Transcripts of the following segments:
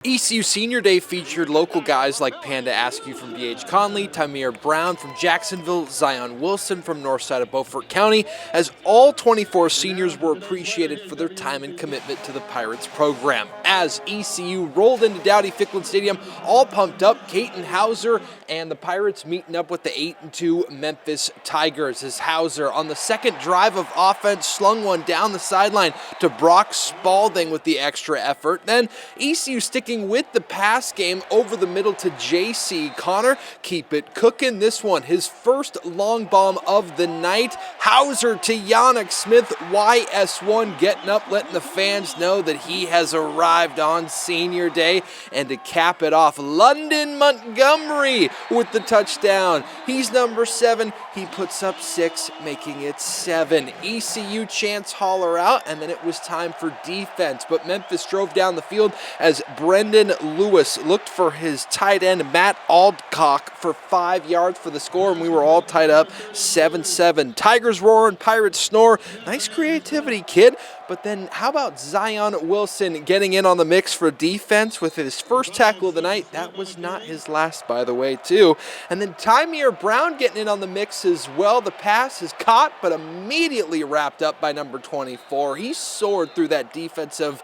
ECU Senior Day featured local guys like Panda Askew from B.H. Conley, Tamir Brown from Jacksonville, Zion Wilson from north side of Beaufort County, as all 24 seniors were appreciated for their time and commitment to the Pirates program. As ECU rolled into Dowdy-Ficklin Stadium, all pumped up, Katin Houser and the Pirates meeting up with the 8-2 Memphis Tigers, as Houser on the second drive of offense slung one down the sideline to Brock Spalding with the extra effort. Then ECU sticking with the pass game over the middle to J.C. Connor. Keep it cooking. This one, his first long bomb of the night. Houser to Yannick Smith, YS1 getting up, letting the fans know that he has arrived on Senior Day. And to cap it off, London Montgomery with the touchdown. He's number 7. He puts up 6, making it 7. ECU chants holler out, and then it was time for defense. But Memphis drove down the field as Brendan Lewis looked for his tight end, Matt Aldcock, for 5 yards for the score, and we were all tied up 7-7. Tigers roar and Pirates snore. Nice creativity, kid. But then how about Zion Wilson getting in on the mix for defense with his first tackle of the night? That was not his last, by the way, too. And then Tamir Brown getting in on the mix as well. The pass is caught, but immediately wrapped up by number 24. He soared through that defensive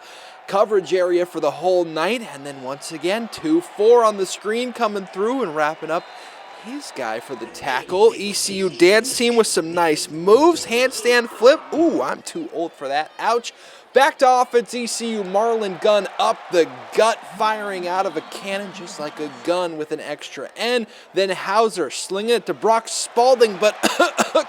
coverage area for the whole night. And then once again, 2-4 on the screen coming through and wrapping up his guy for the tackle. ECU dance team with some nice moves. Handstand flip. Ooh, I'm too old for that. Ouch. Back to offense, ECU. Marlon Gunn up the gut, firing out of a cannon just like a gun with an extra end. Then Houser slinging it to Brock Spalding, but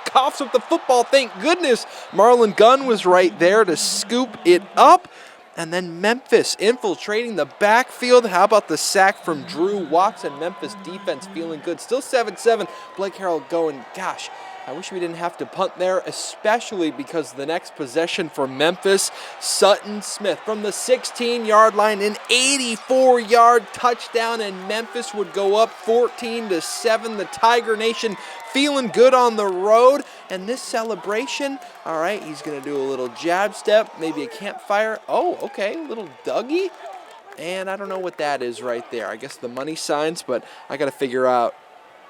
coughs with the football. Thank goodness Marlon Gunn was right there to scoop it up. And then Memphis infiltrating the backfield. How about the sack from Drew Watson? Memphis defense feeling good. Still 7-7. Blake Harrell going, gosh, I wish we didn't have to punt there, especially because the next possession for Memphis, Sutton Smith from the 16-yard line, an 84-yard touchdown, and Memphis would go up 14-7. The Tiger Nation feeling good on the road. And this celebration, all right, he's going to do a little jab step, maybe a campfire. Oh, okay, little Dougie. And I don't know what that is right there. I guess the money signs, but I got to figure out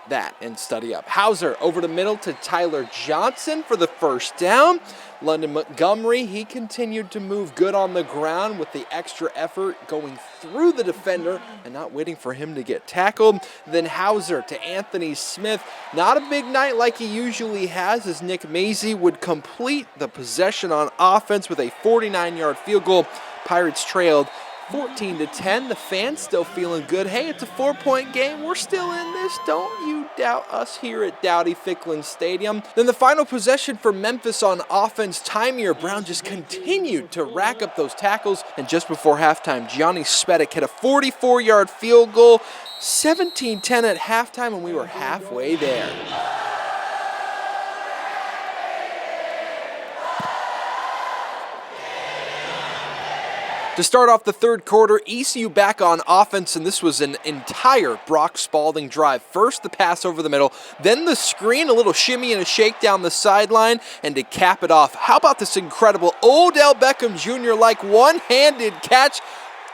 that and study up. Houser over the middle to Tyler Johnson for the first down. London Montgomery, he continued to move good on the ground with the extra effort going through the defender and not waiting for him to get tackled. Then Houser to Anthony Smith. Not a big night like he usually has, as Nick Mazie would complete the possession on offense with a 49-yard field goal. Pirates trailed 14-10. The fans still feeling good. Hey, it's a 4-point game. We're still in this. Don't you doubt us here at Dowdy-Ficklin Stadium. Then the final possession for Memphis on offense, Tamir Brown just continued to rack up those tackles. And just before halftime, Gianni Spedic hit a 44-yard field goal. 17-10 at halftime, and we were halfway there. To start off the third quarter, ECU back on offense, and this was an entire Brock Spalding drive. First, the pass over the middle, then the screen, a little shimmy and a shake down the sideline, and to cap it off, how about this incredible Odell Beckham Jr.-like one-handed catch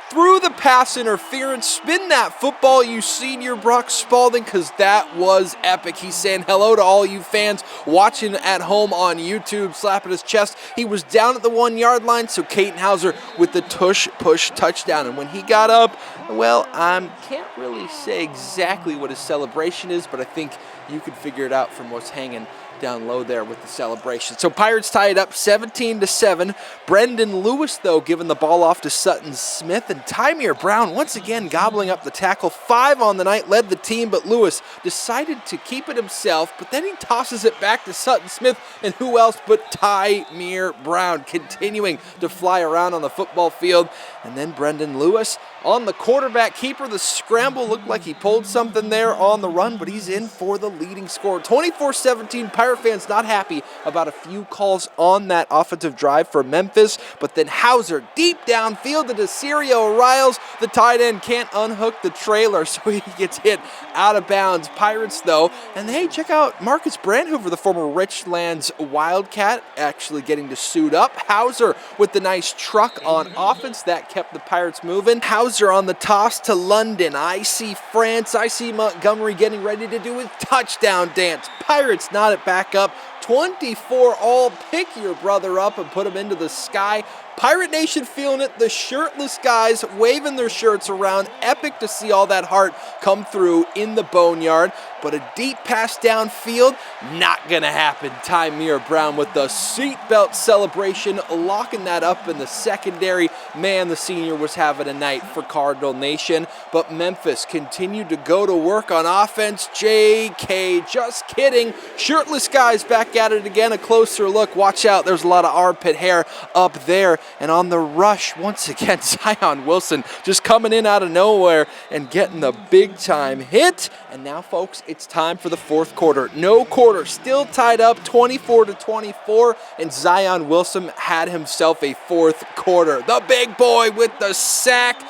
through the pass interference? Spin that football, you senior Brock Spalding, because that was epic. He's saying hello to all you fans watching at home on YouTube, slapping his chest. He was down at the 1-yard line, so Katin Houser with the tush-push touchdown. And when he got up, well, I can't really say exactly what his celebration is, but I think you could figure it out from what's hanging down low there with the celebration. So Pirates tie it up 17-7. Brendan Lewis, though, giving the ball off to Sutton Smith, and Tamir Brown once again gobbling up the tackle. 5 on the night, led the team, but Lewis decided to keep it himself, but then he tosses it back to Sutton Smith, and who else but Tamir Brown continuing to fly around on the football field. And then Brendan Lewis on the quarterback keeper. The scramble looked like he pulled something there on the run, but he's in for the leading score. 24-17, Pirate fans not happy about a few calls on that offensive drive for Memphis, but then Houser deep downfield to Desiree Riles. The tight end can't unhook the trailer, so he gets hit out of bounds. Pirates, though, and hey, check out Marcus Brandhoover, the former Richlands Wildcat, actually getting to suit up. Houser with the nice truck on offense. That kept the Pirates moving. Houser Houser on the toss to London. I see France. I see Montgomery getting ready to do his touchdown dance. Pirates knot it back up. 24 all. Pick your brother up and put him into the sky. Pirate Nation feeling it. The shirtless guys waving their shirts around. Epic to see all that heart come through in the boneyard. But a deep pass downfield, not going to happen. Tymir Brown with the seatbelt celebration, locking that up in the secondary. Man, the senior was having a night for Cardinal Nation. But Memphis continued to go to work on offense. JK, just kidding. Shirtless guys back at it again. A closer look. Watch out, there's a lot of armpit hair up there. And on the rush, once again, Zion Wilson just coming in out of nowhere and getting the big-time hit. And now, folks, it's time for the fourth quarter. No quarter, still tied up 24-24, and Zion Wilson had himself a fourth quarter. The big boy with the sack.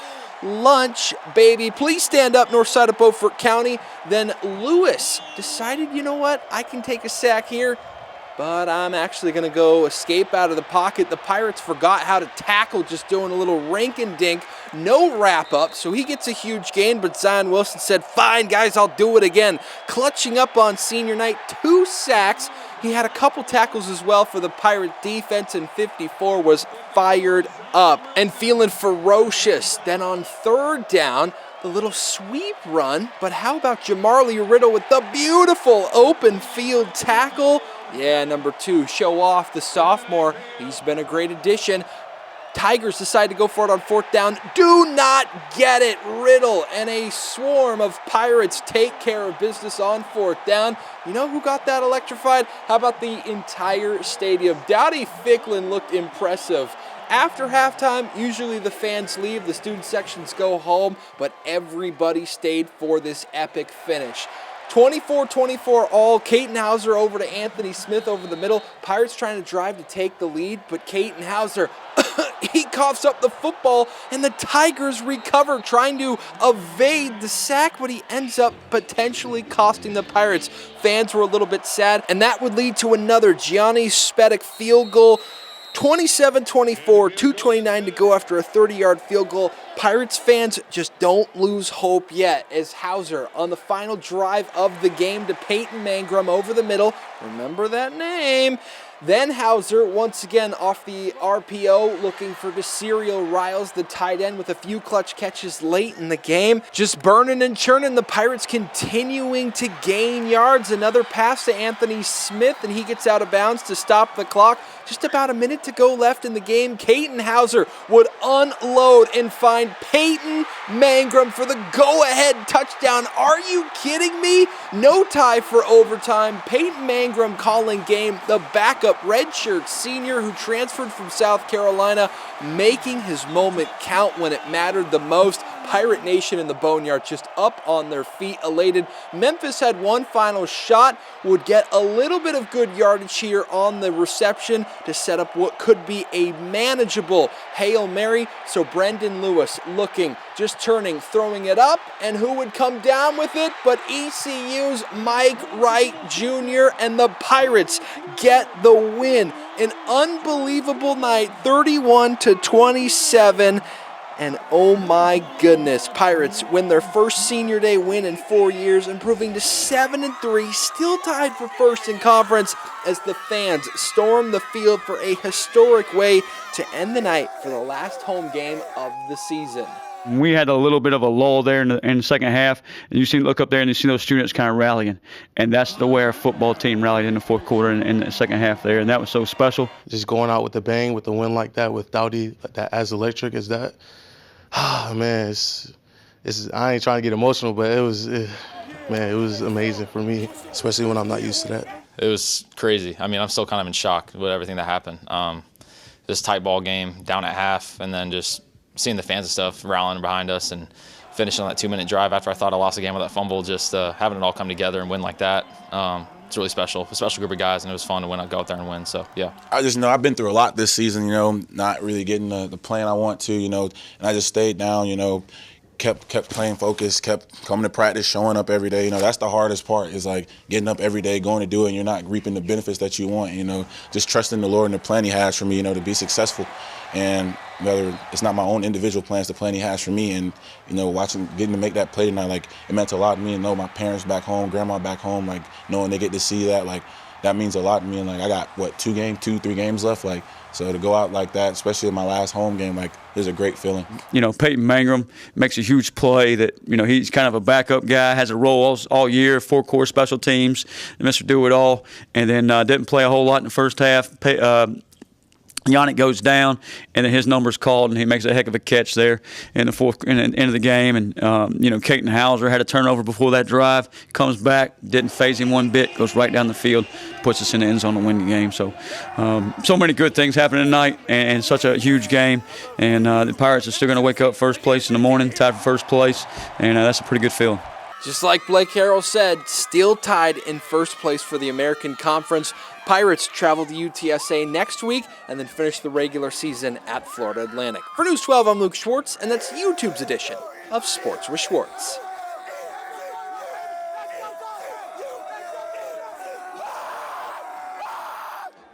Lunch, baby. Please stand up, north side of Beaufort County. Then Lewis decided, you know what, I can take a sack here, but I'm actually going to go escape out of the pocket. The Pirates forgot how to tackle, just doing a little rink and dink. No wrap-up, so he gets a huge gain, but Zion Wilson said, fine, guys, I'll do it again. Clutching up on senior night, 2 sacks. He had a couple tackles as well for the Pirate defense, and 54 was fired up and feeling ferocious. Then on third down, the little sweep run, but how about Jamarly Riddle with the beautiful open field tackle? Yeah, number 2, show off the sophomore. He's been a great addition. Tigers decide to go for it on fourth down. Do not get it. Riddle and a swarm of Pirates take care of business on fourth down. You know who got that electrified? How about the entire stadium? Dowdy Ficklin looked impressive. After halftime, usually the fans leave, the student sections go home, but everybody stayed for this epic finish. 24-24 all. Katin Houser over to Anthony Smith over the middle. Pirates trying to drive to take the lead, but Katin Houser, he coughs up the football, and the Tigers recover, trying to evade the sack, but he ends up potentially costing the Pirates. Fans were a little bit sad, and that would lead to another Gianni Spedic field goal. 27-24, 2:29 to go after a 30-yard field goal. Pirates fans just don't lose hope yet as Houser on the final drive of the game to Peyton Mangrum over the middle. Remember that name. Then Houser, once again off the RPO, looking for Desirial Riles, the tight end, with a few clutch catches late in the game. Just burning and churning, the Pirates continuing to gain yards. Another pass to Anthony Smith, and he gets out of bounds to stop the clock. Just about a minute to go left in the game. Katin Houser would unload and find Peyton Mangrum for the go-ahead touchdown. Are you kidding me? No tie for overtime. Peyton Mangrum calling game. The backup redshirt senior who transferred from South Carolina, making his moment count when it mattered the most. Pirate Nation in the boneyard just up on their feet, elated. Memphis had one final shot, would get a little bit of good yardage here on the reception to set up what could be a manageable Hail Mary. So Brendan Lewis looking, just turning, throwing it up, and who would come down with it but ECU's Mike Wright Jr., and the Pirates get the win. An unbelievable night, 31-27. And oh my goodness, Pirates win their first senior day win in 4 years, improving to 7-3, still tied for first in conference as the fans storm the field for a historic way to end the night for the last home game of the season. We had a little bit of a lull there in the second half, and you look up there and you see those students kind of rallying, and that's the way our football team rallied in the fourth quarter and in the second half there, and that was so special. Just going out with a bang with a win like that with Dowdy, that as electric as that. Man, it's I ain't trying to get emotional, but it was amazing for me, especially when I'm not used to that. It was crazy. I mean, I'm still kind of in shock with everything that happened. This tight ball game, down at half, and then just seeing the fans and stuff rallying behind us and finishing on that 2-minute drive after I thought I lost the game with that fumble, just having it all come together and win like that. It's really special, a special group of guys, and it was fun to go out there and win. So, yeah. I just know I've been through a lot this season, not really getting the plan I want to, and I just stayed down, kept playing focused, kept coming to practice, showing up every day. That's the hardest part is like getting up every day, going to do it, and you're not reaping the benefits that you want, just trusting the Lord and the plan He has for me, to be successful. And, whether it's not my own individual plans, the plan he has for me. And, you know, getting to make that play tonight, like, it meant a lot to me. And know my parents back home, grandma back home, like, knowing they get to see that, like, that means a lot to me. And, like, I got, 3 games left, like, so to go out like that, especially in my last home game, like, is a great feeling. You know, Peyton Mangrum makes a huge play that, you know, he's kind of a backup guy, has a role all year, 4-core special teams, Mr. Do-It-All, and then didn't play a whole lot in the first half. Yannick goes down, and then his number's called, and he makes a heck of a catch there in the end of the game. And you know, Katin Houser had a turnover before that drive, comes back, didn't phase him one bit, goes right down the field, puts us in the end zone to win the game. So, so many good things happening tonight, and such a huge game. And the Pirates are still going to wake up first place in the morning, tied for first place, and that's a pretty good feeling. Just like Blake Harrell said, still tied in first place for the American Conference. Pirates travel to UTSA next week and then finish the regular season at Florida Atlantic. For News 12, I'm Luke Schwartz, and that's YouTube's edition of Sports with Schwartz.